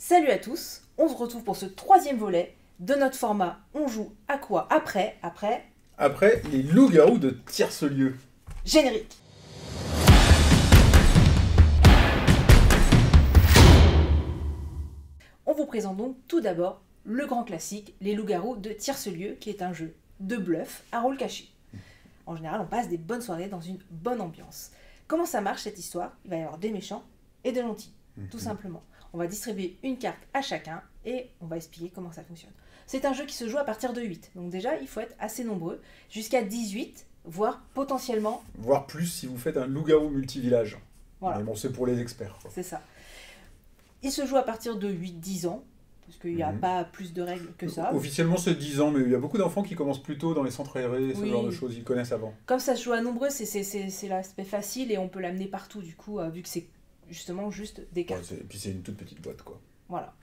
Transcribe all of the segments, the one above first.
Salut à tous, on se retrouve pour ce troisième volet de notre format On joue à quoi après les loups-garous de Tiercelieu. Générique. On vous présente donc tout d'abord le grand classique, les loups-garous de Tiercelieu, qui est un jeu de bluff à rôle caché. En général, on passe des bonnes soirées dans une bonne ambiance. Comment ça marche cette histoire? Il va y avoir des méchants et des gentils, tout simplement. On va distribuer une carte à chacun et on va expliquer comment ça fonctionne. C'est un jeu qui se joue à partir de 8, donc déjà il faut être assez nombreux, jusqu'à 18, voire potentiellement... Voire plus si vous faites un loup-garou multivillage. Voilà. Mais bon, c'est pour les experts, quoi. C'est ça. Il se joue à partir de 8-10 ans, parce qu'il n'y a pas plus de règles que ça. Officiellement c'est 10 ans, mais il y a beaucoup d'enfants qui commencent plus tôt dans les centres aérés, ce genre de choses, ils connaissent avant. Comme ça se joue à nombreux, c'est l'aspect facile et on peut l'amener partout du coup, vu que c'est justement juste des cartes. Ouais, et puis c'est une toute petite boîte, quoi. Voilà.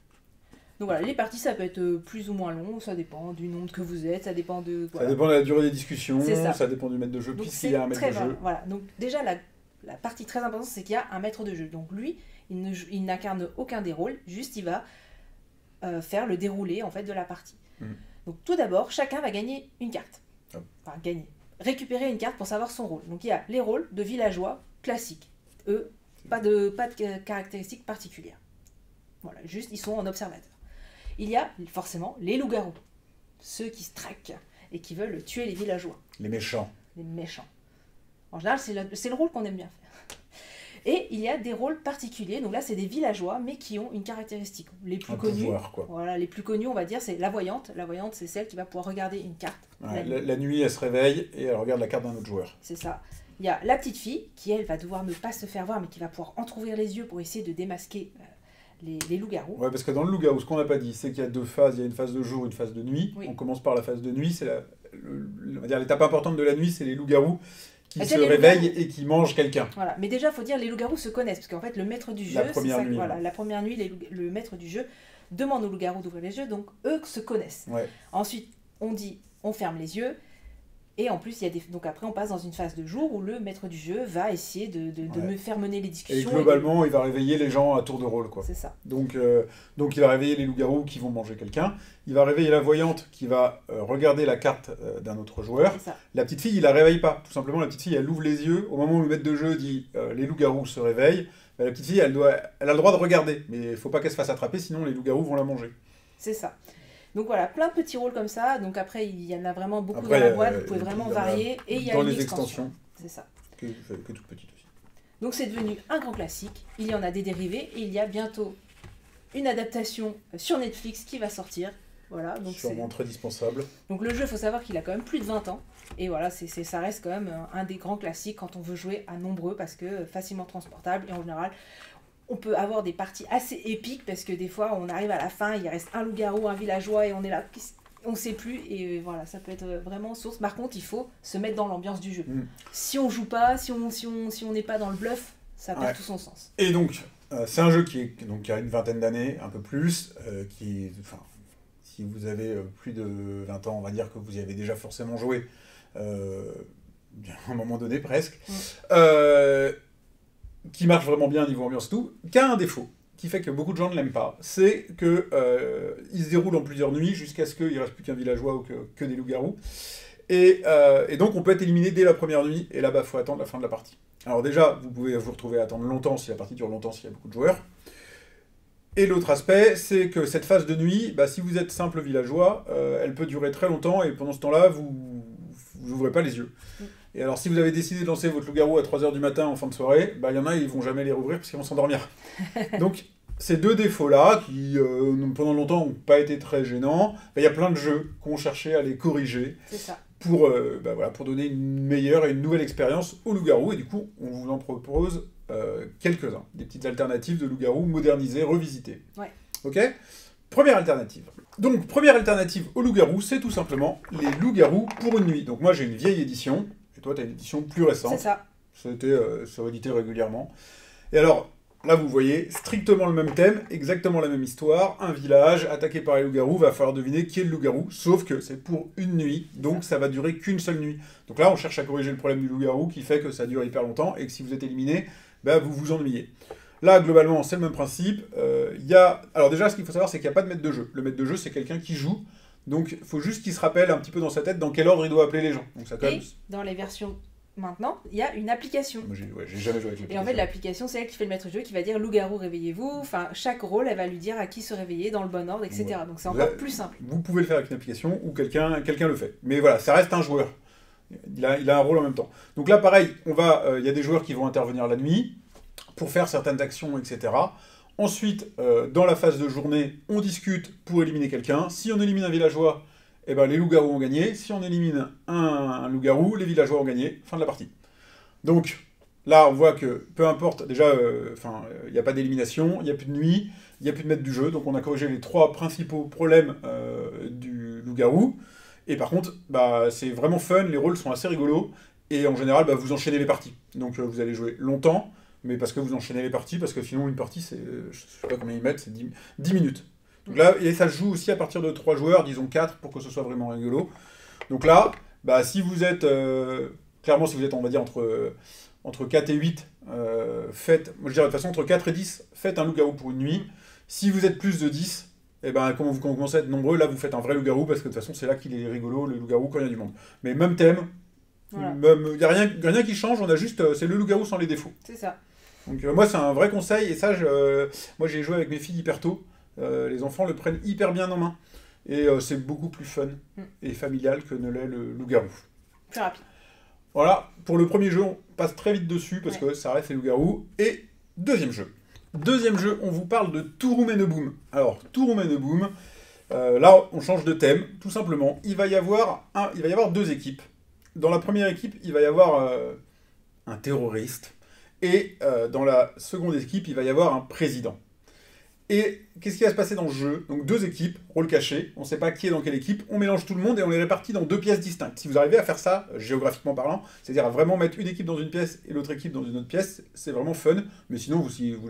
Donc voilà, les parties ça peut être plus ou moins long, ça dépend du nombre que vous êtes, ça dépend de... Voilà. Ça dépend de la durée des discussions, ça dépend du maître de jeu, puisqu'il y a un maître de jeu. Voilà, donc déjà la partie très importante c'est qu'il y a un maître de jeu. Donc lui, il n'incarne aucun des rôles, juste il va faire le déroulé en fait de la partie. Donc tout d'abord, chacun va gagner une carte. Enfin récupérer une carte pour savoir son rôle. Donc il y a les rôles de villageois classiques. Eux, pas de caractéristiques particulières. Voilà, juste ils sont en observateur. Il y a forcément les loups-garous, ceux qui se traquent et qui veulent tuer les villageois. Les méchants. Les méchants. En général, c'est le rôle qu'on aime bien faire. Et il y a des rôles particuliers, donc là c'est des villageois, mais qui ont une caractéristique. Les plus connus, pouvoir, quoi. Voilà, les plus connus, on va dire, c'est la voyante. La voyante, c'est celle qui va pouvoir regarder une carte. Ouais, la nuit, elle se réveille et elle regarde la carte d'un autre joueur. C'est ça. Il y a la petite fille, qui elle va devoir ne pas se faire voir, mais qui va pouvoir entrouvrir les yeux pour essayer de démasquer les loups-garous. Ouais, parce que dans le loup-garou, ce qu'on n'a pas dit, c'est qu'il y a deux phases. Il y a une phase de jour, une phase de nuit. Oui. On commence par la phase de nuit. C'est on va dire l'étape importante de la nuit, c'est les loups-garous qui se réveillent et qui mangent quelqu'un. Voilà. Mais déjà, il faut dire les loups-garous se connaissent, parce qu'en fait, le maître du jeu, la première nuit, le maître du jeu demande aux loups-garous d'ouvrir les yeux, donc eux se connaissent. Ouais. Ensuite, on ferme les yeux. Et en plus, donc après, on passe dans une phase de jour où le maître du jeu va essayer de me faire mener les discussions. Et globalement, il va réveiller les gens à tour de rôle, quoi. C'est ça. Donc il va réveiller les loups-garous qui vont manger quelqu'un. Il va réveiller la voyante qui va regarder la carte d'un autre joueur. La petite fille, il la réveille pas. Tout simplement, la petite fille, elle ouvre les yeux. Au moment où le maître de jeu dit les loups-garous se réveillent, la petite fille, elle a le droit de regarder. Mais il faut pas qu'elle se fasse attraper, sinon les loups-garous vont la manger. C'est ça. Donc voilà, plein de petits rôles comme ça. Donc après, il y en a vraiment beaucoup dans la boîte. Vous pouvez vraiment varier. Et il y a dans une les extensions. C'est ça. Que toute petite aussi. Donc c'est devenu un grand classique. Il y en a des dérivés. Et il y a bientôt une adaptation sur Netflix qui va sortir. Voilà, donc sûrement très dispensable. Donc le jeu, il faut savoir qu'il a quand même plus de 20 ans. Et voilà, ça reste quand même un des grands classiques quand on veut jouer à nombreux. Parce que facilement transportable. Et en général... on peut avoir des parties assez épiques parce que des fois on arrive à la fin, il reste un loup-garou, un villageois et on est là, on ne sait plus et voilà, ça peut être vraiment source. Par contre, il faut se mettre dans l'ambiance du jeu. Si on joue pas, si on n'est pas dans le bluff, ça perd tout son sens. Et donc, c'est un jeu qui a une vingtaine d'années, un peu plus, si vous avez plus de 20 ans, on va dire que vous y avez déjà forcément joué, à un moment donné presque. Qui marche vraiment bien niveau ambiance tout, qui a un défaut, qui fait que beaucoup de gens ne l'aiment pas, c'est que il se déroule en plusieurs nuits jusqu'à ce qu'il ne reste plus qu'un villageois ou que des loups-garous. Et donc on peut être éliminé dès la première nuit, et là-bas il faut attendre la fin de la partie. Alors déjà, vous pouvez vous retrouver à attendre longtemps si la partie dure longtemps, s'il y a beaucoup de joueurs. Et l'autre aspect, c'est que cette phase de nuit, si vous êtes simple villageois, elle peut durer très longtemps, et pendant ce temps-là, vous n'ouvrez pas les yeux. Et alors, si vous avez décidé de lancer votre loup-garou à 3h du matin en fin de soirée, il y en a, ils vont jamais les rouvrir parce qu'ils vont s'endormir. Donc, ces deux défauts-là, qui pendant longtemps n'ont pas été très gênants, il y a plein de jeux qui ont cherché à les corriger pour donner une meilleure et une nouvelle expérience aux loups-garous. Et du coup, on vous en propose quelques-uns. Des petites alternatives de loups-garous modernisées, revisitées. Ouais. Ok ? Première alternative. Donc, première alternative aux loups-garous, c'est tout simplement les loups-garous pour une nuit. Donc moi, j'ai une vieille édition. Et toi, tu as une édition plus récente. C'est ça. Ça a été édité régulièrement. Et alors, là, vous voyez, strictement le même thème, exactement la même histoire. Un village attaqué par les loups-garous, va falloir deviner qui est le loup-garou. Sauf que c'est pour une nuit, donc ça va durer qu'une seule nuit. Donc là, on cherche à corriger le problème du loup-garou qui fait que ça dure hyper longtemps et que si vous êtes éliminé, vous vous ennuyez. Là, globalement, c'est le même principe. Alors déjà, ce qu'il faut savoir, c'est qu'il n'y a pas de maître de jeu. Le maître de jeu, c'est quelqu'un qui joue. Donc, il faut juste qu'il se rappelle un petit peu dans sa tête dans quel ordre il doit appeler les gens. Donc, ça, quand même... Et dans les versions maintenant, il y a une application. Moi, j'ai jamais joué avec l'application. Et en fait, l'application, c'est elle qui fait le maître de jeu, qui va dire loup-garou, réveillez-vous. Enfin, chaque rôle, elle va lui dire à qui se réveiller dans le bon ordre, etc. Ouais. Donc, c'est encore plus simple. Vous pouvez le faire avec une application ou quelqu'un le fait. Mais voilà, ça reste un joueur. Il a un rôle en même temps. Donc là, pareil, il y a des joueurs qui vont intervenir la nuit pour faire certaines actions, etc. Ensuite, dans la phase de journée, on discute pour éliminer quelqu'un. Si on élimine un villageois, eh ben, les loups-garous ont gagné. Si on élimine un loup-garou, les villageois ont gagné. Fin de la partie. Donc là, on voit que peu importe, déjà, il n'y a pas d'élimination, il n'y a plus de nuit, il n'y a plus de maître du jeu. Donc on a corrigé les 3 principaux problèmes du loup-garou. Et par contre, c'est vraiment fun, les rôles sont assez rigolos. Et en général, vous enchaînez les parties. Donc vous allez jouer longtemps, mais parce que vous enchaînez les parties, parce que sinon une partie, c'est, je sais pas combien ils mettent, c'est 10 minutes. Donc là, et ça se joue aussi à partir de 3 joueurs, disons 4, pour que ce soit vraiment rigolo. Donc là, si vous êtes, clairement, si vous êtes, on va dire, entre 4 et 8, faites, moi je dirais de toute façon, entre 4 et 10, faites un loup-garou pour une nuit. Si vous êtes plus de 10, et quand vous commencez à être nombreux, là vous faites un vrai loup-garou, parce que de toute façon c'est là qu'il est rigolo, le loup-garou, quand il y a du monde. Mais même thème, Voilà. il n'y a rien qui change, on a juste, c'est le loup-garou sans les défauts. C'est ça. Donc moi c'est un vrai conseil, et ça, moi j'ai joué avec mes filles hyper tôt, les enfants le prennent hyper bien en main, et c'est beaucoup plus fun et familial que ne l'est le loup-garou. Plus rapide. Voilà, pour le premier jeu, on passe très vite dessus, parce que ça reste les loups-garous, et deuxième jeu. Deuxième jeu, on vous parle de Touroum and Boom. Alors, Touroum and Boom, là, on change de thème, tout simplement. Il va y avoir 2 équipes. Dans la première équipe, il va y avoir un terroriste. Et dans la seconde équipe, il va y avoir un président. Et qu'est-ce qui va se passer dans le jeu? Donc 2 équipes, rôle caché, on ne sait pas qui est dans quelle équipe, on mélange tout le monde et on les répartit dans 2 pièces distinctes. Si vous arrivez à faire ça, géographiquement parlant, c'est-à-dire à vraiment mettre une équipe dans une pièce et l'autre équipe dans une autre pièce, c'est vraiment fun. Mais sinon, si vous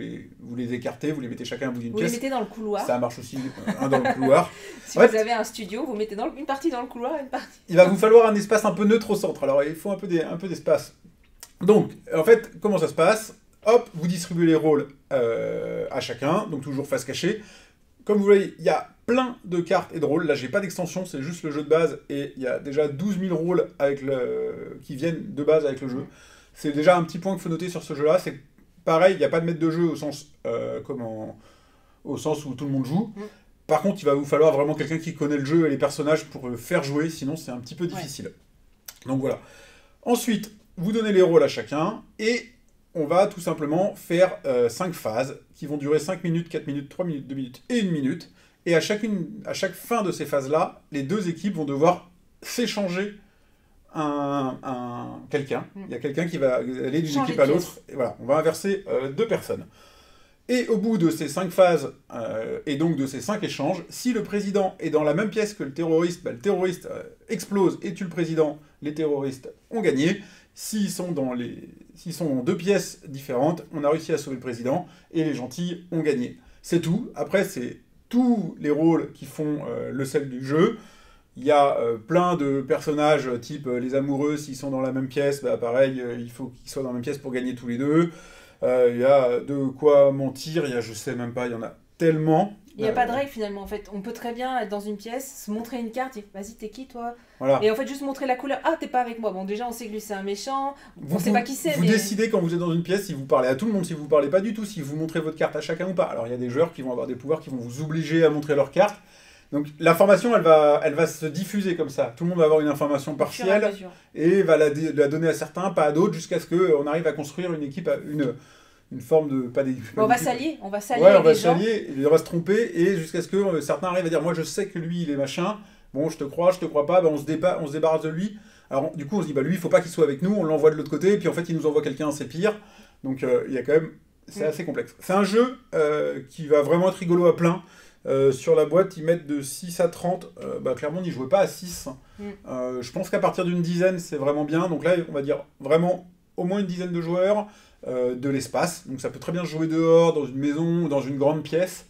les écartez, vous les mettez chacun à bout d'une pièce. Vous les mettez dans le couloir. Ça marche aussi, un dans le couloir. Si vous avez un studio, vous mettez une partie dans le couloir et une partie... Il va vous falloir un espace un peu neutre au centre, alors il faut un peu d'espace. Donc, en fait, comment ça se passe? Hop, vous distribuez les rôles à chacun, donc toujours face cachée. Comme vous voyez, il y a plein de cartes et de rôles. Là, j'ai pas d'extension, c'est juste le jeu de base. Et il y a déjà 12 000 rôles qui viennent de base avec le jeu. C'est déjà un petit point qu'il faut noter sur ce jeu-là. C'est pareil, il n'y a pas de maître de jeu au sens où tout le monde joue. Par contre, il va vous falloir vraiment quelqu'un qui connaît le jeu et les personnages pour le faire jouer, sinon c'est un petit peu difficile. Donc voilà. Ensuite, vous donnez les rôles à chacun et on va tout simplement faire 5 phases qui vont durer 5 minutes, 4 minutes, 3 minutes, 2 minutes et 1 minute. Et à chaque fin de ces phases-là, les 2 équipes vont devoir s'échanger quelqu'un. Il y a quelqu'un qui va aller d'une équipe à l'autre. Et voilà, on va inverser 2 personnes. Et au bout de ces 5 phases, et donc de ces 5 échanges, si le président est dans la même pièce que le terroriste explose et tue le président, les terroristes ont gagné. S'ils sont dans 2 pièces différentes, on a réussi à sauver le président, et les gentils ont gagné. C'est tout. Après, c'est tous les rôles qui font le sel du jeu. Il y a plein de personnages, type les amoureux, s'ils sont dans la même pièce, pareil, il faut qu'ils soient dans la même pièce pour gagner tous les 2. Il y a de quoi mentir, je sais même pas, il y en a tellement. Il n'y a pas de règle finalement, en fait. On peut très bien être dans une pièce, se montrer une carte, et vas-y, t'es qui toi? Voilà. Et en fait, juste montrer la couleur. Ah, t'es pas avec moi. Bon, déjà, on sait que lui, c'est un méchant. On sait pas qui c'est. Vous décidez quand vous êtes dans une pièce si vous parlez à tout le monde, si vous parlez pas du tout, si vous montrez votre carte à chacun ou pas. Alors, il y a des joueurs qui vont avoir des pouvoirs qui vont vous obliger à montrer leur carte. Donc, l'information, elle va se diffuser comme ça. Tout le monde va avoir une information partielle et va la donner à certains, pas à d'autres, jusqu'à ce qu'on arrive à construire une équipe, une forme de... On va s'allier. On va s'allier. Ouais, on va s'allier, on va se tromper, et jusqu'à ce que certains arrivent à dire, moi je sais que lui il est machin, bon je te crois pas, on se débarrasse de lui. Alors du coup on se dit, lui il faut pas qu'il soit avec nous, on l'envoie de l'autre côté, et puis en fait il nous envoie quelqu'un, c'est pire. Donc il y a quand même... C'est assez complexe. C'est un jeu qui va vraiment être rigolo à plein. Sur la boîte, ils mettent de 6 à 30. Clairement, on n'y jouait pas à 6. Je pense qu'à partir d'une dizaine, c'est vraiment bien. Donc là, on va dire vraiment au moins une dizaine de joueurs, de l'espace. Donc ça peut très bien se jouer dehors, dans une maison, ou dans une grande pièce.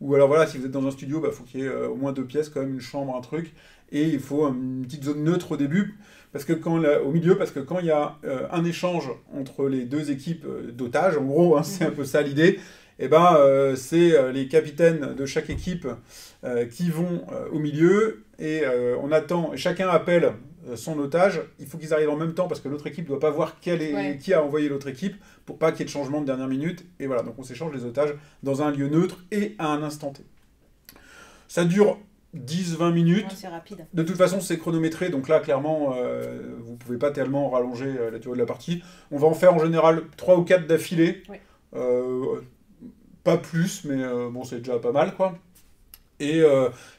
Ou alors voilà, si vous êtes dans un studio, bah, faut qu'il y ait au moins 2 pièces, quand même, une chambre, un truc. Et il faut une petite zone neutre au début, au milieu, parce que quand il y a un échange entre les 2 équipes d'otages, en gros, hein, c'est un peu ça l'idée, et ben, c'est les capitaines de chaque équipe qui vont au milieu, et on attend, et chacun appelle son otage. Il faut qu'ils arrivent en même temps, parce que l'autre équipe ne doit pas voir qui a envoyé l'autre équipe, pour pas qu'il y ait de changement de dernière minute. Et voilà, donc on s'échange les otages dans un lieu neutre et à un instant T. Ça dure 10-20 minutes. Ouais, c'est rapide. De toute façon, c'est chronométré, donc là, clairement, vous pouvez pas tellement rallonger la durée de la partie. On va en faire en général 3 ou 4 d'affilée. Ouais. Pas plus, mais bon, c'est déjà pas mal, quoi. Mais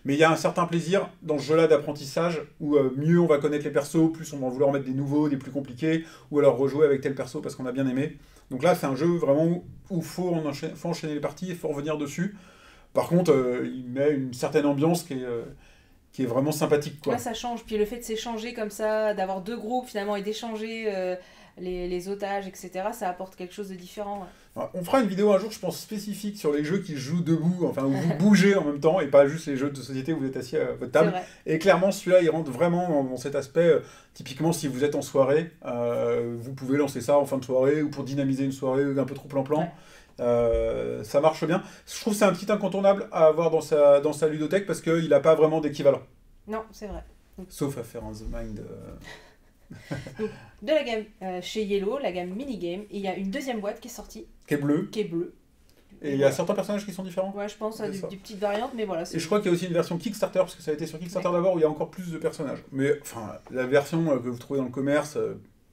il y a un certain plaisir dans ce jeu-là d'apprentissage, où mieux on va connaître les persos, plus on va vouloir mettre des nouveaux, des plus compliqués, ou alors rejouer avec tel perso parce qu'on a bien aimé. Donc là, c'est un jeu vraiment où il faut enchaîner les parties, il faut revenir dessus. Par contre, il met une certaine ambiance qui est vraiment sympathique, quoi. Ouais, ça change. Puis le fait de s'échanger comme ça, d'avoir 2 groupes finalement et d'échanger les otages, etc., ça apporte quelque chose de différent. Ouais. On fera une vidéo un jour, je pense, spécifique sur les jeux qui se jouent debout, enfin où vous bougez en même temps, et pas juste les jeux de société où vous êtes assis à votre table. Et clairement, celui-là, il rentre vraiment dans cet aspect. Typiquement, si vous êtes en soirée, vous pouvez lancer ça en fin de soirée, ou pour dynamiser une soirée un peu trop plan-plan. Ouais. Ça marche bien. Je trouve que c'est un petit incontournable à avoir dans sa ludothèque, parce qu'il n'a pas vraiment d'équivalent. Non, c'est vrai. Sauf à faire un The Mind. Donc, de la gamme chez Yellow, la gamme Minigame, et il y a une deuxième boîte qui est sortie. Qui est bleue. Et il y a certains personnages qui sont différents. Ouais, je pense à des petites variantes, mais voilà. Et je crois qu'il y a aussi une version Kickstarter, parce que ça a été sur Kickstarter d'abord, où il y a encore plus de personnages. Mais enfin, la version que vous trouvez dans le commerce,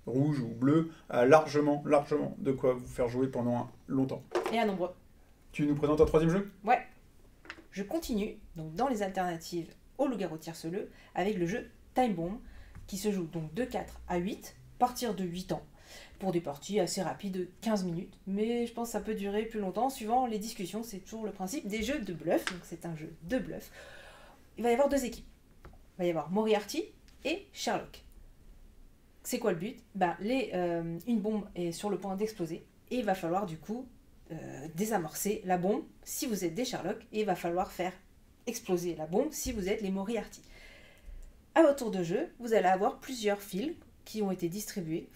rouge ou bleu, a largement de quoi vous faire jouer pendant longtemps. Et à nombreux. Tu nous présentes un 3e jeu ? Ouais. Je continue, donc dans les alternatives au loup-garou tierceleux, avec le jeu Time Bomb, qui se joue donc de 4 à 8, à partir de 8 ans, pour des parties assez rapides de 15 minutes, mais je pense que ça peut durer plus longtemps, suivant les discussions, c'est toujours le principe des jeux de bluff, donc c'est un jeu de bluff. Il va y avoir 2 équipes, il va y avoir Moriarty et Sherlock. C'est quoi le but ? Une bombe est sur le point d'exploser, et il va falloir du coup désamorcer la bombe si vous êtes des Sherlock, et il va falloir faire exploser la bombe si vous êtes les Moriarty. À votre tour de jeu, vous allez avoir plusieurs fils qui ont été distribués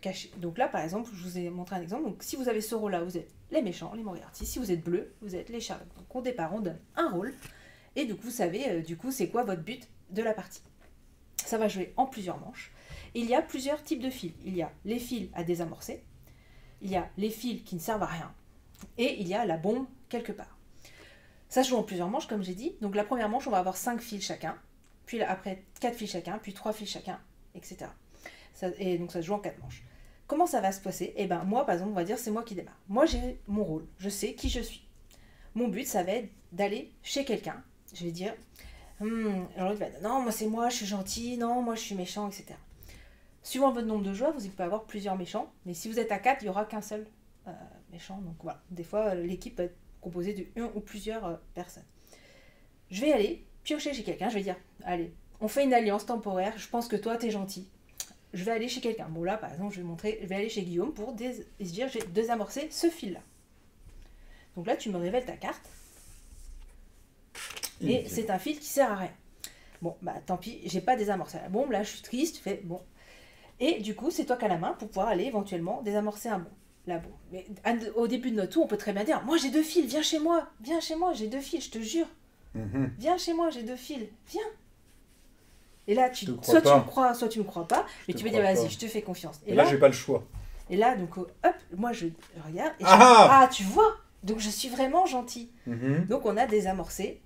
cachés. Donc là, par exemple, je vous ai montré un exemple. Donc si vous avez ce rôle-là, vous êtes les méchants, les Moriarty. Si vous êtes bleu, vous êtes les Sherlock. Donc au départ, on donne un rôle. Et donc vous savez, c'est quoi votre but de la partie. Ça va jouer en plusieurs manches. Il y a plusieurs types de fils. Il y a les fils à désamorcer. Il y a les fils qui ne servent à rien. Et il y a la bombe quelque part. Ça se joue en plusieurs manches, comme j'ai dit. Donc la première manche, on va avoir 5 fils chacun. Puis après 4 fils chacun, puis 3 fils chacun, etc. Et donc ça se joue en 4 manches. Comment ça va se passer ? Eh bien moi, par exemple, on va dire c'est moi qui démarre. Moi j'ai mon rôle, je sais qui je suis. Mon but, ça va être d'aller chez quelqu'un. Je vais dire, alors il va dire, non, moi c'est moi, je suis gentil, non, moi je suis méchant, etc. Suivant votre nombre de joueurs, vous pouvez avoir plusieurs méchants, mais si vous êtes à 4, il n'y aura qu'un seul méchant. Donc voilà, des fois l'équipe va être composée de 1 ou plusieurs personnes. Je vais aller piocher chez quelqu'un, je vais dire, allez, on fait une alliance temporaire, je pense que toi t'es gentil. Je vais aller chez quelqu'un. Bon là, par exemple, je vais aller chez Guillaume pour dire, j'ai désamorcé ce fil-là. Donc là, tu me révèles ta carte. Et c'est un fil qui sert à rien. Bon, bah tant pis, j'ai pas désamorcé la bombe, là je suis triste, tu fais, bon. Et du coup, c'est toi qui as la main pour pouvoir aller éventuellement désamorcer la bombe. Mais au début de notre tour, on peut très bien dire, moi j'ai 2 fils, viens chez moi, j'ai 2 fils, je te jure. Viens chez moi, j'ai 2 fils, viens. Et là, soit tu me crois, soit tu me crois pas, mais tu me dis, vas-y, je te fais confiance. Et là, j'ai pas le choix. Et là, donc, hop, moi je regarde, et tu vois, donc je suis vraiment gentil. Donc on a désamorcé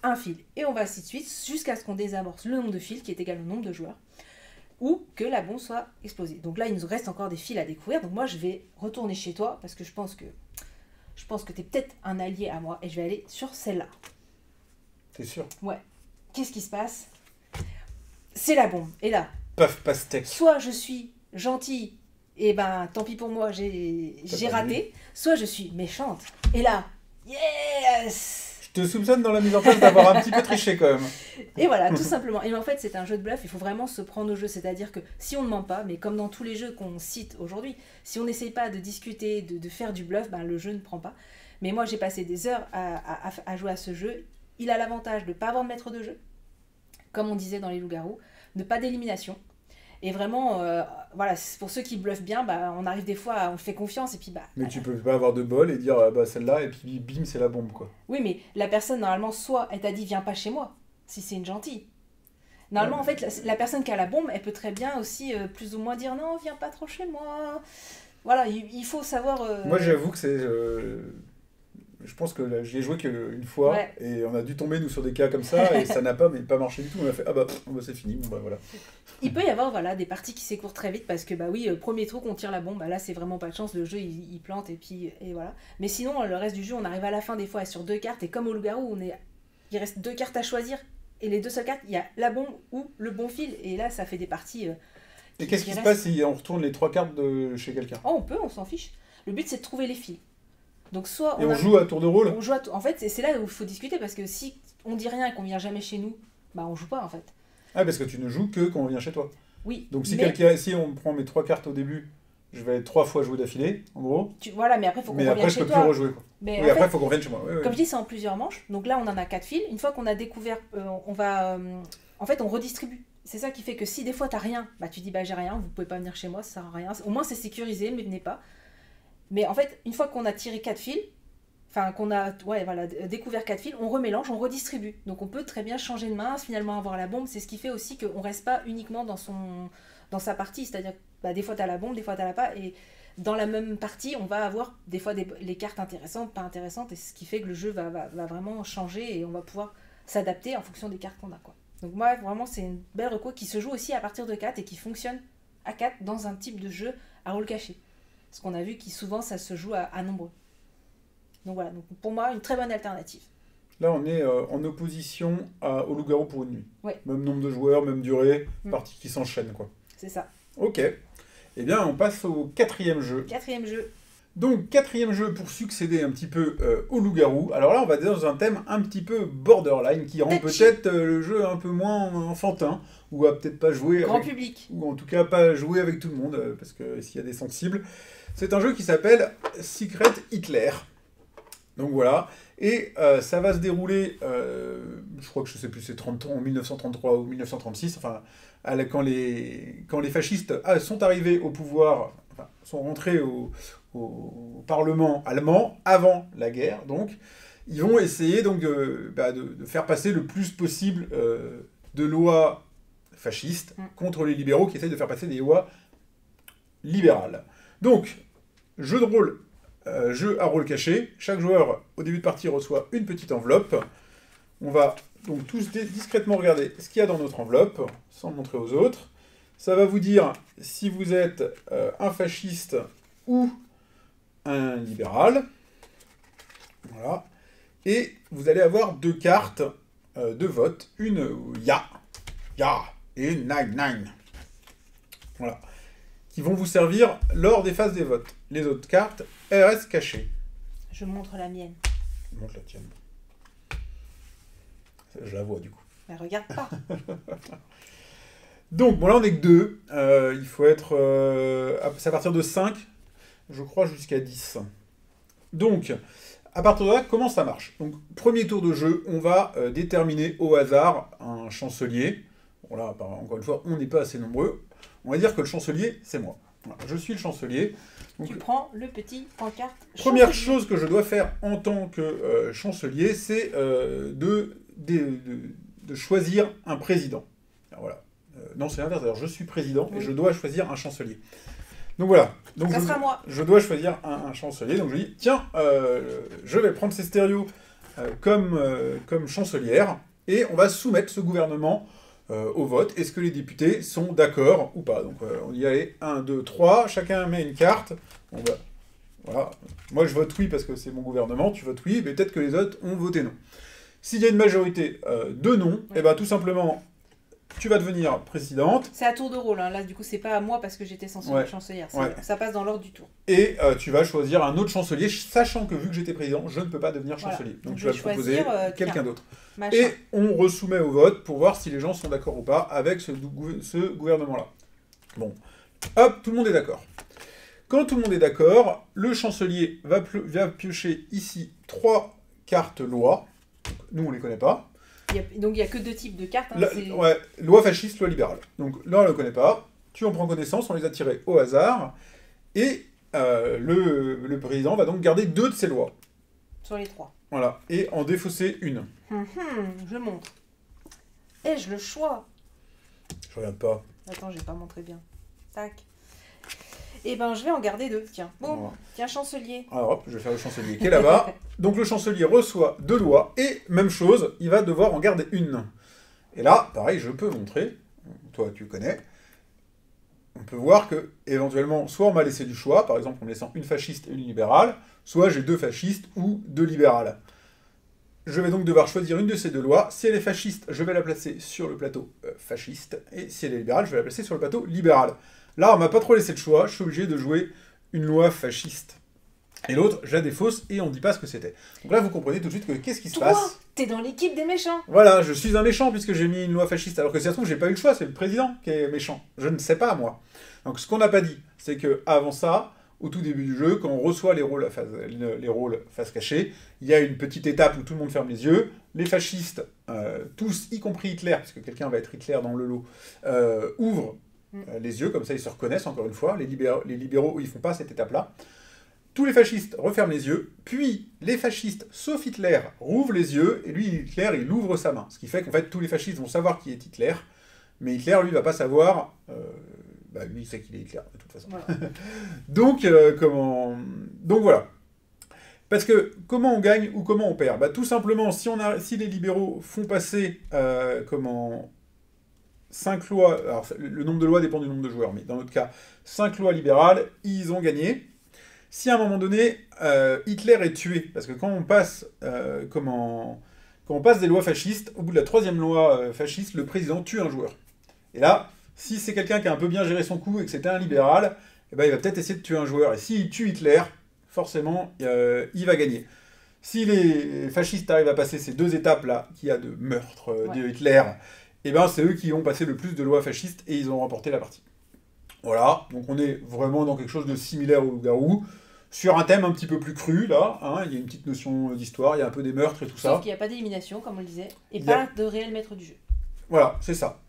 un fil. Et on va ainsi de suite, jusqu'à ce qu'on désamorce le nombre de fils, qui est égal au nombre de joueurs, ou que la bombe soit explosée. Donc là, il nous reste encore des fils à découvrir, donc moi je vais retourner chez toi, parce que je pense que tu es peut-être un allié à moi, et je vais aller sur celle-là. T'es sûr ? Ouais. Qu'est-ce qui se passe ? C'est la bombe. Et là, paf, pastèque. Soit je suis gentille, et ben tant pis pour moi, j'ai raté. Soit je suis méchante. Et là, yes ! Je te soupçonne dans la mise en place d'avoir un petit peu triché quand même. Et voilà, tout simplement. Et en fait, c'est un jeu de bluff, il faut vraiment se prendre au jeu. C'est-à-dire que si on ne ment pas, mais comme dans tous les jeux qu'on cite aujourd'hui, si on n'essaye pas de discuter, de faire du bluff, ben, le jeu ne prend pas. Mais moi, j'ai passé des heures à jouer à ce jeu. Il a l'avantage de ne pas avoir de maître de jeu, comme on disait dans les loups-garous, de pas d'élimination. Et vraiment, voilà, pour ceux qui bluffent bien, on arrive des fois, on fait confiance et puis Mais tu peux pas avoir de bol et dire celle-là et puis bim, c'est la bombe, quoi. Oui, mais la personne, normalement, soit elle t'a dit viens pas chez moi, si c'est une gentille. Normalement, en fait, la personne qui a la bombe, elle peut très bien aussi plus ou moins dire non, viens pas trop chez moi. Voilà, il faut savoir. Moi, j'avoue que c'est. Je pense que là, j'y ai joué qu'une fois et on a dû tomber nous sur des cas comme ça et ça n'a pas marché du tout. On a fait c'est fini, voilà. Il peut y avoir des parties qui s'écourent très vite parce que premier truc on tire la bombe, là c'est vraiment pas de chance, le jeu il plante et voilà. Mais sinon le reste du jeu on arrive à la fin des fois sur 2 cartes et comme au loup-garou il reste 2 cartes à choisir et les 2 seules cartes il y a la bombe ou le bon fil et là ça fait des parties. Et qu'est-ce qui se passe si on retourne les 3 cartes de chez quelqu'un? On s'en fiche. Le but c'est de trouver les fils. Donc soit on joue à tour de rôle. En fait, c'est là où il faut discuter parce que si on dit rien et qu'on vient jamais chez nous, on joue pas en fait. Ah, parce que tu ne joues que quand on vient chez toi. Oui. Donc si on prend mes 3 cartes au début, je vais 3 fois jouer d'affilée, en gros. Voilà, mais après il faut qu'on revienne chez toi. Mais après je peux plus rejouer, quoi. Mais après il faut qu'on revienne chez moi. Comme je dis, c'est en plusieurs manches. Donc là on en a 4 fils. Une fois qu'on a découvert, on va, en fait on redistribue. C'est ça qui fait que si des fois t'as rien, tu dis j'ai rien, vous pouvez pas venir chez moi, ça sert à rien. Au moins c'est sécurisé, mais venez pas. Mais en fait, une fois qu'on a tiré 4 fils, qu'on a découvert 4 fils, on remélange, on redistribue. Donc on peut très bien changer de main, finalement avoir la bombe. C'est ce qui fait aussi qu'on ne reste pas uniquement dans sa partie. C'est-à-dire que des fois tu as la bombe, des fois tu n'as pas. Et dans la même partie, on va avoir des fois les cartes intéressantes, pas intéressantes. Et ce qui fait que le jeu va vraiment changer et on va pouvoir s'adapter en fonction des cartes qu'on a, quoi. Donc moi, vraiment, c'est une belle reco qui se joue aussi à partir de 4 et qui fonctionne à 4 dans un type de jeu à rôle caché. Parce qu'on a vu que souvent ça se joue à nombreux. Donc voilà, donc pour moi, une très bonne alternative. Là, on est en opposition au loup-garou pour une nuit. Ouais. Même nombre de joueurs, même durée, partie qui s'enchaîne, quoi. C'est ça. Ok. Eh bien, on passe au 4e jeu. 4e jeu. Donc, 4e jeu pour succéder un petit peu au loup-garou. Alors là, on va être dans un thème un petit peu borderline, qui rend peut-être le jeu un peu moins enfantin, ou à peut-être pas jouer grand public. Ou en tout cas pas jouer avec tout le monde, parce que s'il y a des sensibles. C'est un jeu qui s'appelle Secret Hitler. Donc voilà, et ça va se dérouler, je crois que je sais plus, c'est en 1933 ou 1936, enfin, quand les fascistes sont arrivés au pouvoir, sont rentrés au Parlement allemand, avant la guerre, donc, ils vont essayer donc de faire passer le plus possible de lois fascistes contre les libéraux qui essayent de faire passer des lois libérales. Donc, jeu de rôle. Jeu à rôle caché. Chaque joueur, au début de partie, reçoit une petite enveloppe. On va donc tous discrètement regarder ce qu'il y a dans notre enveloppe, sans le montrer aux autres. Ça va vous dire si vous êtes un fasciste ou un libéral. Voilà. Et vous allez avoir 2 cartes de vote. Une Ya et une Nine. Voilà. Qui vont vous servir lors des phases des votes. Les autres cartes, elles restent cachées. Je montre la mienne. Montre la tienne. Je la vois du coup. Mais regarde pas. Donc, bon là on est que 2. Il faut être... c'est à partir de 5, je crois, jusqu'à 10. Donc, à partir de là, comment ça marche? Donc, premier tour de jeu, on va déterminer au hasard un chancelier. Bon là, encore une fois, on n'est pas assez nombreux. On va dire que le chancelier, c'est moi. Voilà, je suis le chancelier. Donc, tu prends le petit pancarte. Première chose que je dois faire en tant que chancelier, c'est de choisir un président. Alors, voilà. Non, c'est l'inverse. Alors, je suis président et je dois choisir un chancelier. Donc voilà. Donc, ça sera moi. Je dois choisir un chancelier. Donc je dis, tiens, je vais prendre ces stéréos comme chancelière et on va soumettre ce gouvernement au vote. Est-ce que les députés sont d'accord ou pas? Donc on y allait 1, 2, 3, chacun met une carte. On va... Voilà. Moi je vote oui parce que c'est mon gouvernement, tu votes oui, mais peut-être que les autres ont voté non. S'il y a une majorité de non, et ben tout simplement, tu vas devenir présidente. C'est à tour de rôle, hein. Là du coup c'est pas à moi parce que j'étais censée être chancelière, ça passe dans l'ordre du tour. Et tu vas choisir un autre chancelier, sachant que vu que j'étais président, je ne peux pas devenir chancelier. Donc je vais proposer quelqu'un d'autre. Et on resoumet au vote pour voir si les gens sont d'accord ou pas avec ce gouvernement-là. Bon, hop, tout le monde est d'accord. Quand tout le monde est d'accord, le chancelier va piocher ici 3 cartes loi. Nous, on ne les connaît pas. Donc il n'y a que 2 types de cartes. Ouais, loi fasciste, loi libérale. Donc là, on ne le connaît pas. Tu en prends connaissance, on les a tirées au hasard. Et le président va donc garder 2 de ces lois. Sur les 3. Voilà, et en défausser une. Je montre. Ai-je le choix? Je regarde pas. Attends, je vais pas montrer bien. Tac. Eh ben, je vais en garder 2. Tiens. Bon, voilà. Tiens, chancelier. Alors hop, je vais faire le chancelier qui est là-bas. Donc le chancelier reçoit 2 lois, et même chose, il va devoir en garder une. Et là, pareil, je peux montrer. Toi, tu connais. On peut voir que, éventuellement, soit on m'a laissé du choix, par exemple en me laissant une fasciste et une libérale, soit j'ai 2 fascistes ou 2 libérales. Je vais donc devoir choisir une de ces 2 lois. Si elle est fasciste, je vais la placer sur le plateau fasciste, et si elle est libérale, je vais la placer sur le plateau libéral. Là, on m'a pas trop laissé le choix, je suis obligé de jouer une loi fasciste. Et l'autre, je la défausse, et on ne dit pas ce que c'était. Donc là, vous comprenez tout de suite que qu'est-ce qui se passe? T'es dans l'équipe des méchants. Voilà, je suis un méchant puisque j'ai mis une loi fasciste, alors que si ça se trouve, j'ai pas eu le choix, c'est le président qui est méchant. Je ne sais pas, moi. Donc ce qu'on n'a pas dit, c'est que avant ça, au tout début du jeu, quand on reçoit les rôles face cachée, il y a une petite étape où tout le monde ferme les yeux. Les fascistes, tous, y compris Hitler, puisque quelqu'un va être Hitler dans le lot, ouvrent les yeux, comme ça ils se reconnaissent encore une fois. Les libéraux, ils font pas cette étape-là. Tous les fascistes referment les yeux, puis les fascistes, sauf Hitler, rouvrent les yeux, et lui, Hitler, il ouvre sa main. Ce qui fait qu'en fait, tous les fascistes vont savoir qui est Hitler, mais Hitler, lui, va pas savoir... lui, il sait qu'il est Hitler, de toute façon. Voilà. Donc voilà. Parce que, comment on gagne ou comment on perd? Tout simplement, si les libéraux font passer, 5 lois... Alors, le nombre de lois dépend du nombre de joueurs, mais dans notre cas, 5 lois libérales, ils ont gagné. Si à un moment donné, Hitler est tué, parce que quand on passe des lois fascistes, au bout de la 3e loi fasciste, le président tue un joueur. Et là, si c'est quelqu'un qui a un peu bien géré son coup et que c'était un libéral, il va peut-être essayer de tuer un joueur. Et s'il tue Hitler, forcément, il va gagner. Si les fascistes arrivent à passer ces 2 étapes-là, qu'il y a de meurtre de Hitler, c'est eux qui ont passé le plus de lois fascistes et ils ont remporté la partie. Voilà, donc on est vraiment dans quelque chose de similaire au loup-garou. Sur un thème un petit peu plus cru, là, il y a une petite notion d'histoire, il y a un peu des meurtres et tout ça. Sauf qu'il n'y a pas d'élimination, comme on le disait, et pas de réel maître du jeu. Voilà, c'est ça.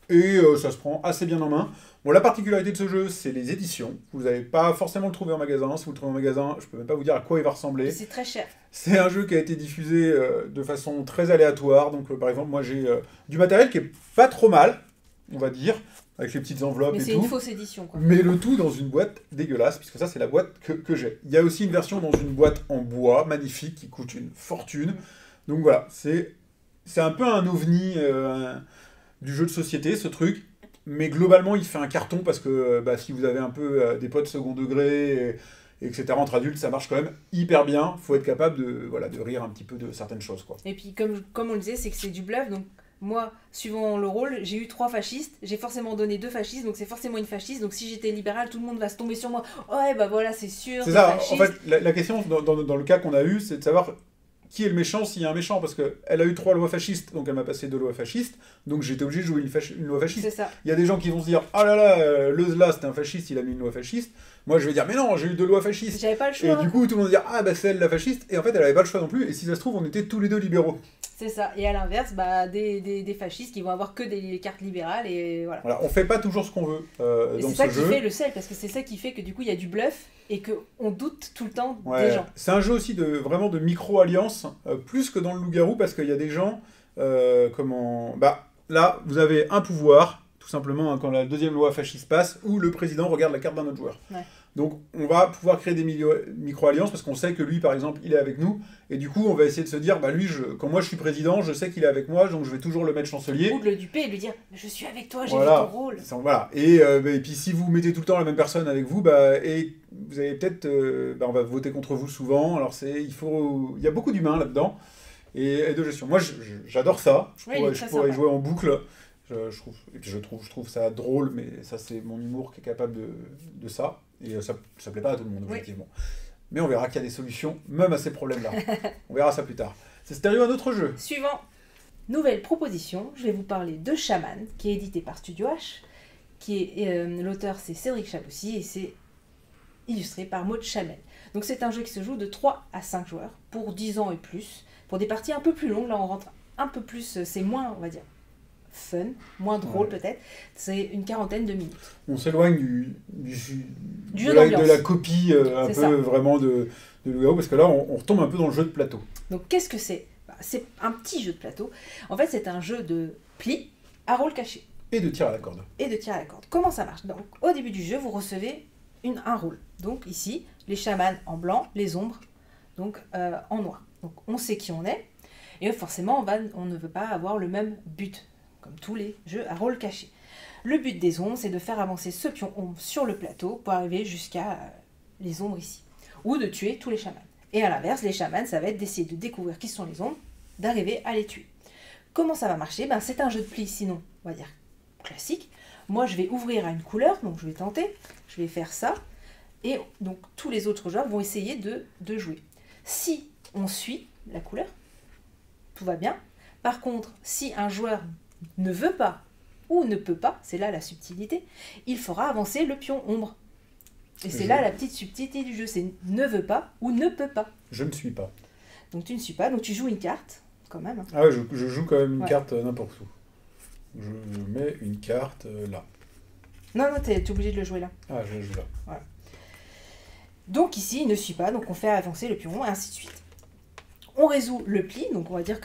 Et ça se prend assez bien en main. Bon, la particularité de ce jeu, c'est les éditions. Vous n'allez pas forcément le trouver en magasin. Si vous le trouvez en magasin, je peux même pas vous dire à quoi il va ressembler. C'est très cher. C'est un jeu qui a été diffusé de façon très aléatoire. Donc, par exemple, moi, j'ai du matériel qui est pas trop mal, on va dire, avec les petites enveloppes et tout. Mais c'est une fausse édition, quoi. Mais le tout dans une boîte dégueulasse, puisque ça, c'est la boîte que j'ai. Il y a aussi une version dans une boîte en bois, magnifique, qui coûte une fortune. Donc voilà, c'est un peu un ovni du jeu de société, ce truc. Mais globalement, il fait un carton, parce que si vous avez un peu des potes second degré, etc., entre adultes, ça marche quand même hyper bien. Il faut être capable de rire un petit peu de certaines choses, quoi. Et puis, comme on le disait, c'est que c'est du bluff, donc... Moi, suivant le rôle, j'ai eu 3 fascistes, j'ai forcément donné 2 fascistes, donc c'est forcément une fasciste, donc si j'étais libérale, tout le monde va se tomber sur moi. Ouais, voilà, c'est sûr. C'est ça, fasciste. En fait, la question dans le cas qu'on a eu, c'est de savoir qui est le méchant s'il y a un méchant, parce qu'elle a eu 3 lois fascistes, donc elle m'a passé 2 lois fascistes, donc j'étais obligé de jouer une loi fasciste. C'est ça. Il y a des gens qui vont se dire, ah là là, le Zla c'était un fasciste, il a mis une loi fasciste. Moi je vais dire, mais non, j'ai eu 2 lois fascistes. J'avais pas le choix. Et du coup, tout le monde va dire, ah c'est elle la fasciste, et en fait elle avait pas le choix non plus, et si ça se trouve, on était tous les 2 libéraux. C'est ça. Et à l'inverse, des fascistes qui vont avoir que des cartes libérales et voilà. Voilà, on fait pas toujours ce qu'on veut dans ce jeu. C'est ça qui fait le sel, parce que c'est ça qui fait que du coup il y a du bluff et qu'on doute tout le temps des gens. C'est un jeu aussi vraiment de micro-alliance, plus que dans le loup-garou, parce qu'il y a des gens, là, vous avez un pouvoir, tout simplement, quand la 2e loi fasciste passe, où le président regarde la carte d'un autre joueur. Ouais. Donc on va pouvoir créer des micro-alliances, parce qu'on sait que lui, par exemple, il est avec nous, et du coup on va essayer de se dire, lui, quand moi je suis président, je sais qu'il est avec moi, donc je vais toujours le mettre chancelier. Ou de le duper et lui dire, je suis avec toi, j'ai vu ton rôle. Voilà. Et puis si vous mettez tout le temps la même personne avec vous, et vous avez peut-être, on va voter contre vous souvent, alors il y a beaucoup d'humains là-dedans, et de gestion. Moi j'adore ça, je pourrais jouer en boucle. Je trouve ça drôle, mais ça c'est mon humour qui est capable de ça. Et ça plaît pas à tout le monde, objectivement. Oui. Mais on verra qu'il y a des solutions, même à ces problèmes-là. On verra ça plus tard. C'est Stéréo, un autre jeu. Suivant. Nouvelle proposition, je vais vous parler de Shaman, qui est édité par Studio H. L'auteur c'est Cédric Chaboussy, et c'est illustré par Maud Chamel. Donc c'est un jeu qui se joue de 3 à 5 joueurs, pour 10 ans et plus, pour des parties un peu plus longues, là on rentre un peu plus, c'est moins, on va dire, fun, moins drôle peut-être, c'est une 40aine de minutes. On s'éloigne de la copie un peu ça. Vraiment de loup-garou, parce que là on retombe un peu dans le jeu de plateau. Donc qu'est-ce que c'est? C'est un petit jeu de plateau. En fait c'est un jeu de pli à rôle caché. Et de tir à la corde. Comment ça marche? Donc au début du jeu vous recevez un rôle. Donc ici les chamans en blanc, les ombres donc en noir. Donc on sait qui on est et forcément on ne veut pas avoir le même but comme tous les jeux à rôle caché. Le but des ombres c'est de faire avancer ce pion ombre sur le plateau pour arriver jusqu'à les ombres ici ou de tuer tous les chamans. Et à l'inverse les chamans ça va être d'essayer de découvrir qui sont les ombres, d'arriver à les tuer. Comment ça va marcher? C'est un jeu de pli sinon on va dire classique. Moi je vais ouvrir à une couleur donc je vais tenter, je vais faire ça. Et donc tous les autres joueurs vont essayer de jouer. Si on suit la couleur, tout va bien. Par contre, si un joueur ne veut pas ou ne peut pas, c'est là la subtilité, il fera avancer le pion ombre. Et c'est là la petite subtilité du jeu, c'est ne veut pas ou ne peut pas. Je ne suis pas. Donc tu ne suis pas, donc tu joues une carte quand même. Hein. Ah ouais, je joue quand même une carte n'importe où. Je mets une carte là. Non, t'es obligé de le jouer là. Ah, je le joue là. Voilà. Donc ici, il ne suit pas, donc on fait avancer le pion, et ainsi de suite. On résout le pli, donc on va dire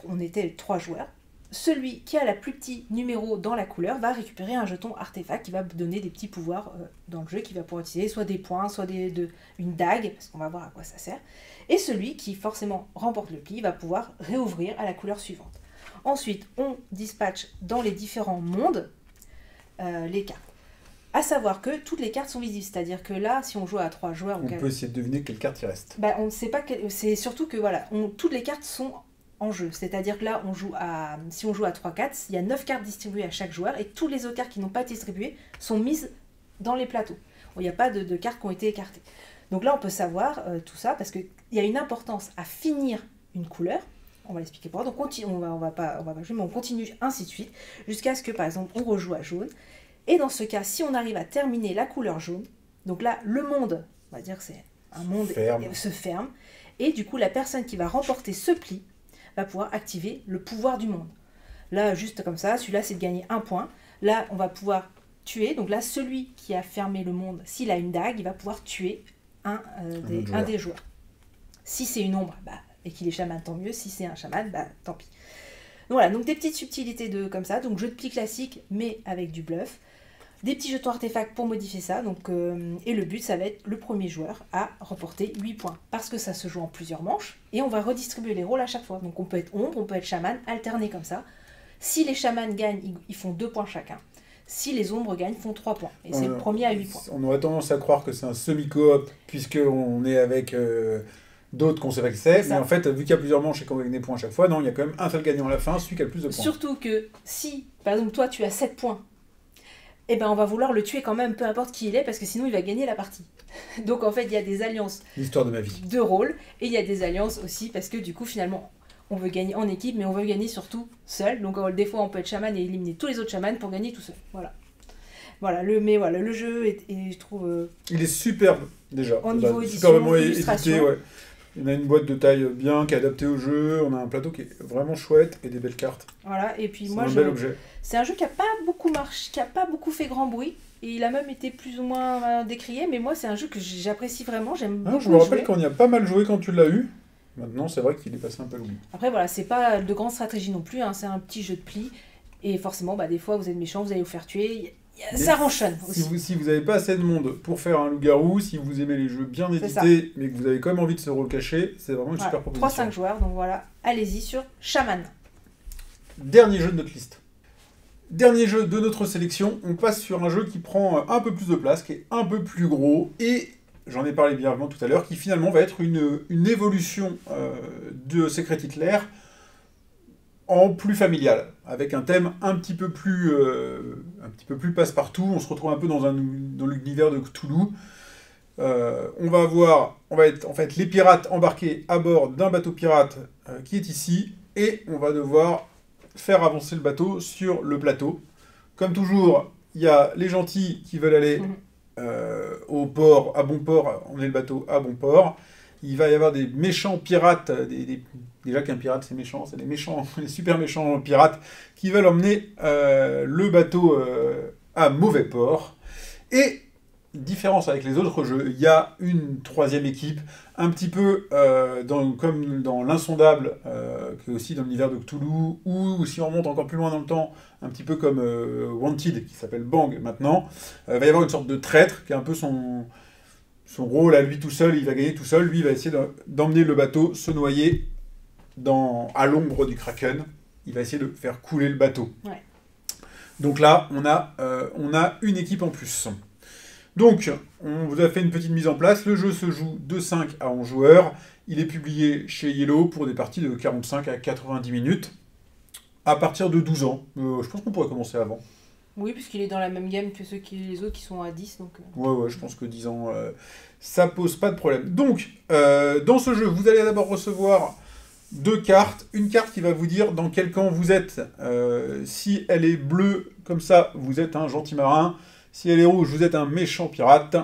on était 3 joueurs. Celui qui a le plus petit numéro dans la couleur va récupérer un jeton artefact qui va donner des petits pouvoirs dans le jeu, qui va pouvoir utiliser soit des points, soit une dague, parce qu'on va voir à quoi ça sert. Et celui qui forcément remporte le pli va pouvoir réouvrir à la couleur suivante. Ensuite, on dispatche dans les différents mondes les cartes. À savoir que toutes les cartes sont visibles, c'est-à-dire que là, si on joue à 3 joueurs... On peut essayer de deviner quelle carte il reste. On ne sait pas, c'est surtout que voilà, toutes les cartes sont en jeu, c'est-à-dire que là, si on joue à 3-4, il y a 9 cartes distribuées à chaque joueur, et toutes les autres cartes qui n'ont pas été distribuées sont mises dans les plateaux. Il n'y a pas de cartes qui ont été écartées. Donc là, on peut savoir tout ça, parce qu'il y a une importance à finir une couleur, on va l'expliquer pourquoi, donc on va pas jouer, mais on continue ainsi de suite, jusqu'à ce que, par exemple, on rejoue à jaune. Et dans ce cas, si on arrive à terminer la couleur jaune, donc là, le monde, on va dire que c'est un monde, se ferme. Et du coup, la personne qui va remporter ce pli va pouvoir activer le pouvoir du monde. Là, juste comme ça, celui-là, c'est de gagner 1 point. Là, on va pouvoir tuer. Donc là, celui qui a fermé le monde, s'il a une dague, il va pouvoir tuer un des joueurs. Si c'est une ombre, et qu'il est chaman, tant mieux. Si c'est un chaman, tant pis. Donc voilà, donc des petites subtilités comme ça. Donc jeu de pli classique, mais avec du bluff. Des petits jetons artefacts pour modifier ça. Donc, et le but, ça va être le premier joueur à remporter 8 points. Parce que ça se joue en plusieurs manches. Et on va redistribuer les rôles à chaque fois. Donc on peut être ombre, on peut être chaman, alterner comme ça. Si les chamans gagnent, ils font 2 points chacun. Si les ombres gagnent, ils font 3 points. Et c'est le premier à 8 points. On aurait tendance à croire que c'est un semi-coop, puisqu'on est avec d'autres qu'on sait pas qui c'est. Mais en fait, vu qu'il y a plusieurs manches et qu'on gagne des points à chaque fois, non, il y a quand même un seul gagnant à la fin, celui qui a le plus de points. Surtout que si, par exemple, toi, tu as 7 points, on va vouloir le tuer quand même, peu importe qui il est, parce que sinon il va gagner la partie. Donc en fait, il y a des alliances l'histoire de ma vie de rôle, et il y a des alliances aussi, parce que du coup, finalement, on veut gagner en équipe, mais on veut gagner surtout seul. Donc des fois, on peut être chaman et éliminer tous les autres chamans pour gagner tout seul. Voilà, le jeu est je trouve... il est superbe, déjà. En niveau édition, superbement illustration. Édité, ouais. On a une boîte de taille bien, qui est adaptée au jeu, on a un plateau qui est vraiment chouette, et des belles cartes. Voilà, et puis moi, un bel objet. C'est un jeu qui n'a pas beaucoup marché, qui n'a pas beaucoup fait grand bruit, et il a même été plus ou moins décrié, mais moi, c'est un jeu que j'apprécie vraiment, j'aime beaucoup je me rappelle qu'on y a pas mal joué quand tu l'as eu. Maintenant, c'est vrai qu'il est passé un peu l'oubli. Après, voilà, c'est pas de grande stratégie non plus, c'est un petit jeu de pli, et forcément, des fois, vous êtes méchant, vous allez vous faire tuer... Ça ronchonne aussi. Si vous n'avez pas assez de monde pour faire un loup-garou, si vous aimez les jeux bien édités, mais que vous avez quand même envie de se rôle caché, c'est vraiment une super proposition. 3-5 joueurs, donc voilà, allez-y sur Shaman. Dernier jeu de notre liste. Dernier jeu de notre sélection, on passe sur un jeu qui prend un peu plus de place, qui est un peu plus gros, et j'en ai parlé brièvement tout à l'heure, qui finalement va être une évolution de Secret Hitler, en plus familial, avec un thème un petit peu plus passe-partout. On se retrouve un peu dans l'univers de Cthulhu. On va être en fait les pirates embarqués à bord d'un bateau pirate qui est ici, et on va devoir faire avancer le bateau sur le plateau. Comme toujours, il y a les gentils qui veulent aller au port, à bon port, emmener le bateau à bon port. Il va y avoir des méchants pirates, déjà qu'un pirate c'est méchant, c'est des méchants, les super méchants pirates, qui veulent emmener le bateau à mauvais port. Et, différence avec les autres jeux, il y a une troisième équipe, un petit peu comme dans l'Insondable, qui est aussi dans l'univers de Cthulhu, ou si on remonte encore plus loin dans le temps, un petit peu comme Wanted, qui s'appelle Bang maintenant. Il va y avoir une sorte de traître, qui est un peu son rôle à lui tout seul, il va gagner tout seul, lui il va essayer d'emmener le bateau se noyer à l'ombre du Kraken. Il va essayer de faire couler le bateau. Ouais. Donc là, on a une équipe en plus. Donc, on vous a fait une petite mise en place. Le jeu se joue de 5 à 11 joueurs. Il est publié chez Yellow pour des parties de 45 à 90 minutes. À partir de 12 ans. Je pense qu'on pourrait commencer avant. Oui, puisqu'il est dans la même gamme que les autres qui sont à 10. Donc... Ouais, je pense que 10 ans, ça pose pas de problème. Donc, dans ce jeu, vous allez d'abord recevoir 2 cartes. Une carte qui va vous dire dans quel camp vous êtes. Si elle est bleue, comme ça, vous êtes un gentil marin. Si elle est rouge, vous êtes un méchant pirate.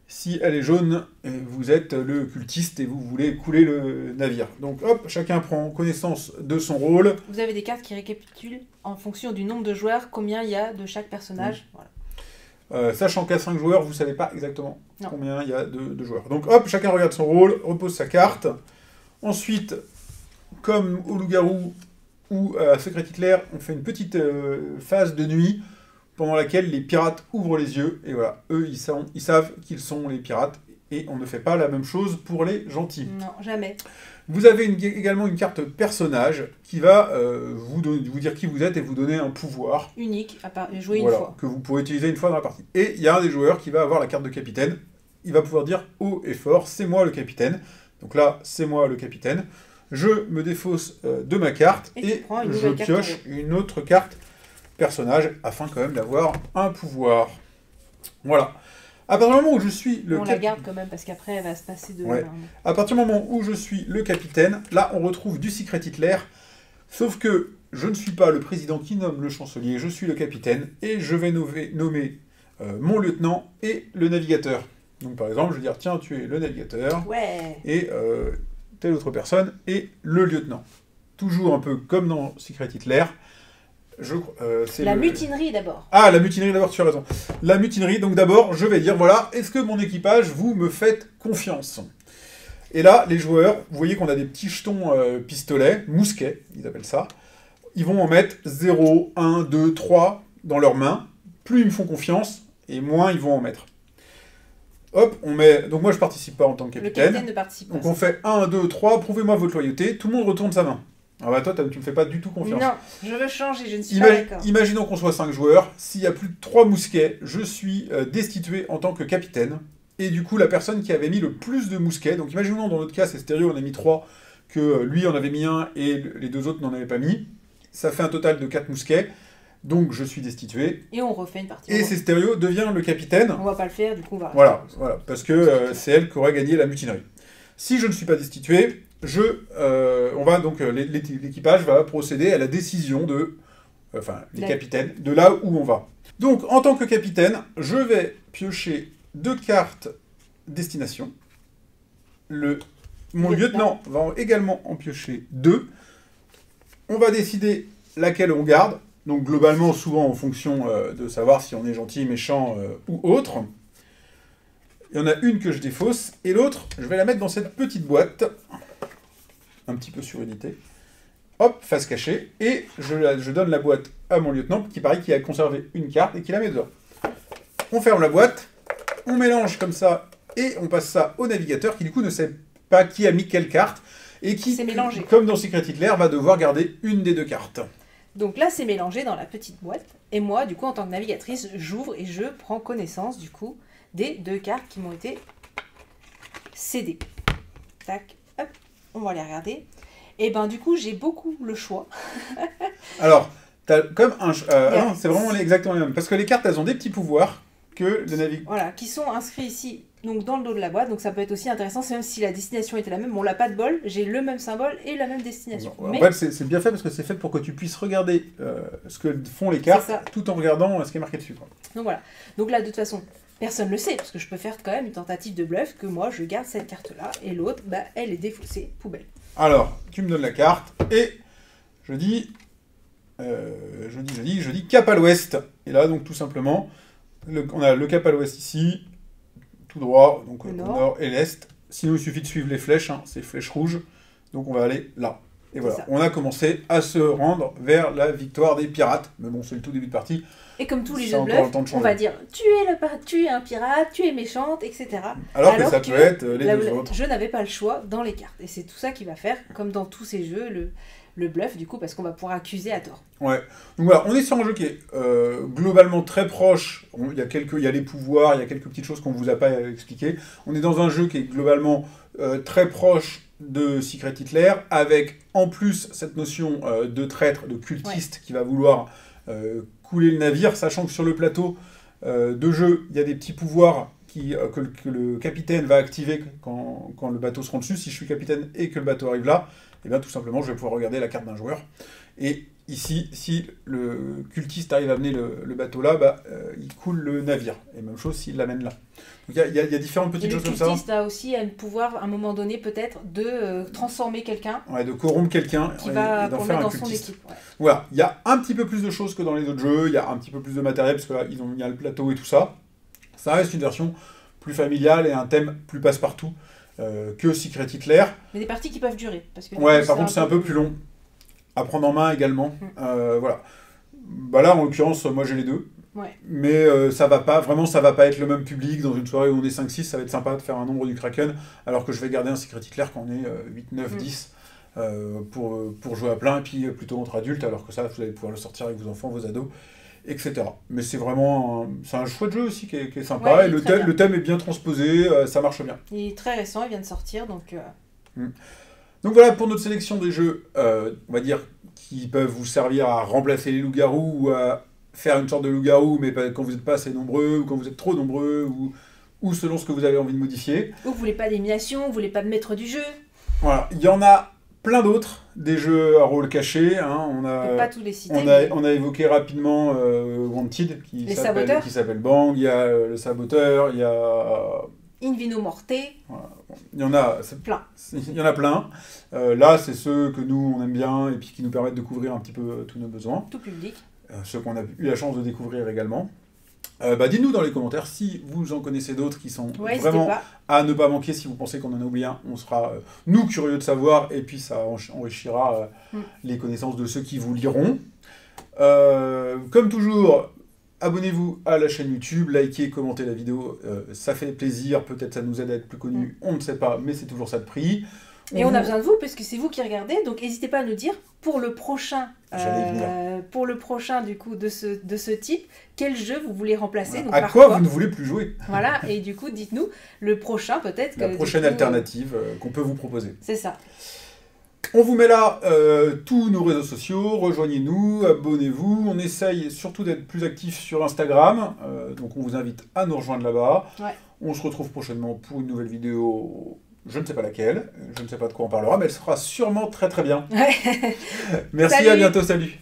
Si elle est jaune, vous êtes le cultiste et vous voulez couler le navire. Donc hop, chacun prend connaissance de son rôle. Vous avez des cartes qui récapitulent en fonction du nombre de joueurs, combien il y a de chaque personnage. Voilà. Sachant qu'à 5 joueurs, vous ne savez pas exactement combien il y a de joueurs. Donc hop, chacun regarde son rôle, repose sa carte. Ensuite, comme au loup-garou ou à Secret Hitler, on fait une petite phase de nuit pendant laquelle les pirates ouvrent les yeux, et voilà, eux, ils savent qu'ils sont les pirates, et on ne fait pas la même chose pour les gentils. Non, jamais. Vous avez également une carte personnage qui va vous dire qui vous êtes et vous donner un pouvoir. Unique, à jouer une fois. Que vous pourrez utiliser une fois dans la partie. Et il y a un des joueurs qui va avoir la carte de capitaine, il va pouvoir dire haut et fort, c'est moi le capitaine. Donc là, c'est moi le capitaine. Je me défausse de ma carte, et je pioche une autre carte personnage, afin quand même d'avoir un pouvoir. Voilà. À partir du moment où je suis le... On la garde quand même, parce qu'après, elle va se passer de... Ouais. À partir du moment où je suis le capitaine, là, on retrouve du Secret Hitler, sauf que je ne suis pas le président qui nomme le chancelier, je suis le capitaine, et je vais nommer mon lieutenant et le navigateur. Donc, par exemple, je vais dire, tiens, tu es le navigateur, et telle autre personne est le lieutenant. Toujours un peu comme dans Secret Hitler. Mutinerie d'abord. Ah, la mutinerie d'abord, tu as raison. La mutinerie, donc d'abord, je vais dire, voilà, est-ce que mon équipage, vous me faites confiance? Et là, les joueurs, vous voyez qu'on a des petits jetons pistolets, mousquets, ils appellent ça. Ils vont en mettre 0, 1, 2, 3 dans leurs mains. Plus ils me font confiance, et moins ils vont en mettre. Hop, on met... Donc moi, je participe pas en tant que capitaine. Le capitaine ne participe pas. Donc on fait 1, 2, 3, prouvez-moi votre loyauté. Tout le monde retourne sa main. Ah bah toi, tu me fais pas du tout confiance. Non, je veux changer, je ne suis pas d'accord. Imaginons qu'on soit 5 joueurs. S'il y a plus de 3 mousquets, je suis destitué en tant que capitaine. Et du coup, la personne qui avait mis le plus de mousquets, donc imaginons dans notre cas, c'est Stéréo, on a mis 3, que lui en avait mis 1 et les 2 autres n'en avaient pas mis. Ça fait un total de 4 mousquets. Donc je suis destitué. Et on refait une partie. Et c'est Stéréo devient le capitaine. On va pas le faire, du coup on va... Voilà, parce que c'est elle qui aurait gagné la mutinerie. Si je ne suis pas destitué... l'équipage va procéder à la décision les capitaines, de là où on va. Donc, en tant que capitaine, je vais piocher 2 cartes destination. Mon lieutenant va également en piocher 2. On va décider laquelle on garde. Donc, globalement, souvent en fonction de savoir si on est gentil, méchant ou autre. Il y en a une que je défausse, et l'autre, je vais la mettre dans cette petite boîte. Un petit peu surédité. Hop, face cachée, et je donne la boîte à mon lieutenant, qui paraît qu'il a conservé une carte et qui la met dedans. On ferme la boîte, on mélange comme ça, et on passe ça au navigateur, qui du coup ne sait pas qui a mis quelle carte, et qui, comme dans Secret Hitler, va devoir garder une des 2 cartes. Donc là, c'est mélangé dans la petite boîte, et moi, du coup, en tant que navigatrice, j'ouvre et je prends connaissance, du coup, des 2 cartes qui m'ont été cédées. Tac, hop. On va les regarder. Et ben du coup, j'ai beaucoup le choix. Alors, t'as comme un... non, c'est vraiment exactement les mêmes. Parce que les cartes, elles ont des petits pouvoirs que le navigateur... Voilà, qui sont inscrits ici, donc dans le dos de la boîte. Donc ça peut être aussi intéressant, c'est même si la destination était la même. On n'a pas de bol, j'ai le même symbole et la même destination. En fait, c'est bien fait parce que c'est fait pour que tu puisses regarder ce que font les cartes tout en regardant ce qui est marqué dessus. Quoi. Donc voilà. Donc là, de toute façon, personne ne le sait, parce que je peux faire quand même une tentative de bluff, que moi je garde cette carte-là, et l'autre, bah, elle est défaussée, poubelle. Alors, tu me donnes la carte, et je dis cap à l'ouest. Et là, donc, tout simplement, on a le cap à l'ouest ici, tout droit, donc au nord et l'est. Sinon, il suffit de suivre les flèches, hein, ces flèches rouges. Donc, on va aller là. Et voilà, on a commencé à se rendre vers la victoire des pirates. Mais bon, c'est le tout début de partie. Et comme tous les jeux de bluff, on va dire tu es un pirate, tu es méchante, etc. Alors que ça peut être les deux autres. Je n'avais pas le choix dans les cartes. Et c'est tout ça qui va faire, comme dans tous ces jeux, le bluff, du coup, parce qu'on va pouvoir accuser à tort. Ouais. Donc voilà, on est sur un jeu qui est globalement très proche. Il y a les pouvoirs, il y a quelques petites choses qu'on ne vous a pas expliquées. On est dans un jeu qui est globalement très proche de Secret Hitler, avec en plus cette notion de traître, de cultiste qui va vouloir couler le navire, sachant que sur le plateau de jeu, il y a des petits pouvoirs que le capitaine va activer quand le bateau se rend dessus. Si je suis capitaine et que le bateau arrive là, et bien tout simplement, je vais pouvoir regarder la carte d'un joueur. Et ici, si le cultiste arrive à amener le bateau là, il coule le navire. Et même chose s'il l'amène là. Donc il y a différentes petites choses comme ça. Le cultiste a aussi un pouvoir, à un moment donné, peut-être, de transformer quelqu'un. Ouais, de corrompre quelqu'un qui va d'en pour faire mettre un dans cultiste. son équipe. Ouais. Voilà, il y a un petit peu plus de choses que dans les autres jeux, il y a un petit peu plus de matériel, parce que là, il y a le plateau et tout ça. Ça reste une version plus familiale et un thème plus passe-partout que Secret Hitler. Mais des parties qui peuvent durer. Parce que ouais, par contre, c'est un peu plus long. À prendre en main également. Voilà. Bah là, en l'occurrence, moi j'ai les deux. Ouais. Mais ça va pas être le même public. Dans une soirée où on est 5-6, ça va être sympa de faire un nombre du Kraken, alors que je vais garder un Secret Hitler quand on est 8, 9, 10 pour jouer à plein, et puis plutôt entre adultes, alors que ça, vous allez pouvoir le sortir avec vos enfants, vos ados, etc. Mais c'est vraiment un chouette jeu aussi qui est sympa, et le thème est bien transposé, ça marche bien. Il est très récent, il vient de sortir, donc... Donc voilà pour notre sélection des jeux, on va dire, qui peuvent vous servir à remplacer les loups-garous ou à faire une sorte de loup-garou, mais quand vous n'êtes pas assez nombreux, ou quand vous êtes trop nombreux, ou selon ce que vous avez envie de modifier. Ou vous voulez pas d'élimination, vous voulez pas de maître du jeu. Voilà, il y en a plein d'autres, des jeux à rôle caché. Hein. On peut pas tous les citer. On a évoqué rapidement Wanted, qui s'appelle Bang, il y a le Saboteur, il y a... In Vino Morte. Voilà. Il y en a plein. Il y en a plein. Là, c'est ceux que nous, on aime bien, et puis qui nous permettent de couvrir un petit peu tous nos besoins. Tout public. Ceux qu'on a eu la chance de découvrir également. Dites-nous dans les commentaires si vous en connaissez d'autres qui sont vraiment à ne pas manquer. Si vous pensez qu'on en a oublié un, on sera, nous, curieux de savoir, et puis ça enrichira les connaissances de ceux qui vous liront. Comme toujours, abonnez-vous à la chaîne YouTube, likez, commentez la vidéo, ça fait plaisir, peut-être ça nous aide à être plus connus, on ne sait pas, mais c'est toujours ça de prix. Et on a besoin de vous, parce que c'est vous qui regardez, donc n'hésitez pas à nous dire, pour le prochain du coup, de ce type, quel jeu vous voulez remplacer. Voilà. Donc, à quoi vous ne voulez plus jouer. Voilà, et du coup, dites-nous, le prochain peut-être... La prochaine alternative qu'on peut vous proposer. C'est ça. On vous met là tous nos réseaux sociaux, rejoignez-nous, abonnez-vous. On essaye surtout d'être plus actifs sur Instagram, donc on vous invite à nous rejoindre là-bas. Ouais. On se retrouve prochainement pour une nouvelle vidéo, je ne sais pas laquelle, je ne sais pas de quoi on parlera, mais elle sera sûrement très très bien. Ouais. Merci, salut. à bientôt, salut.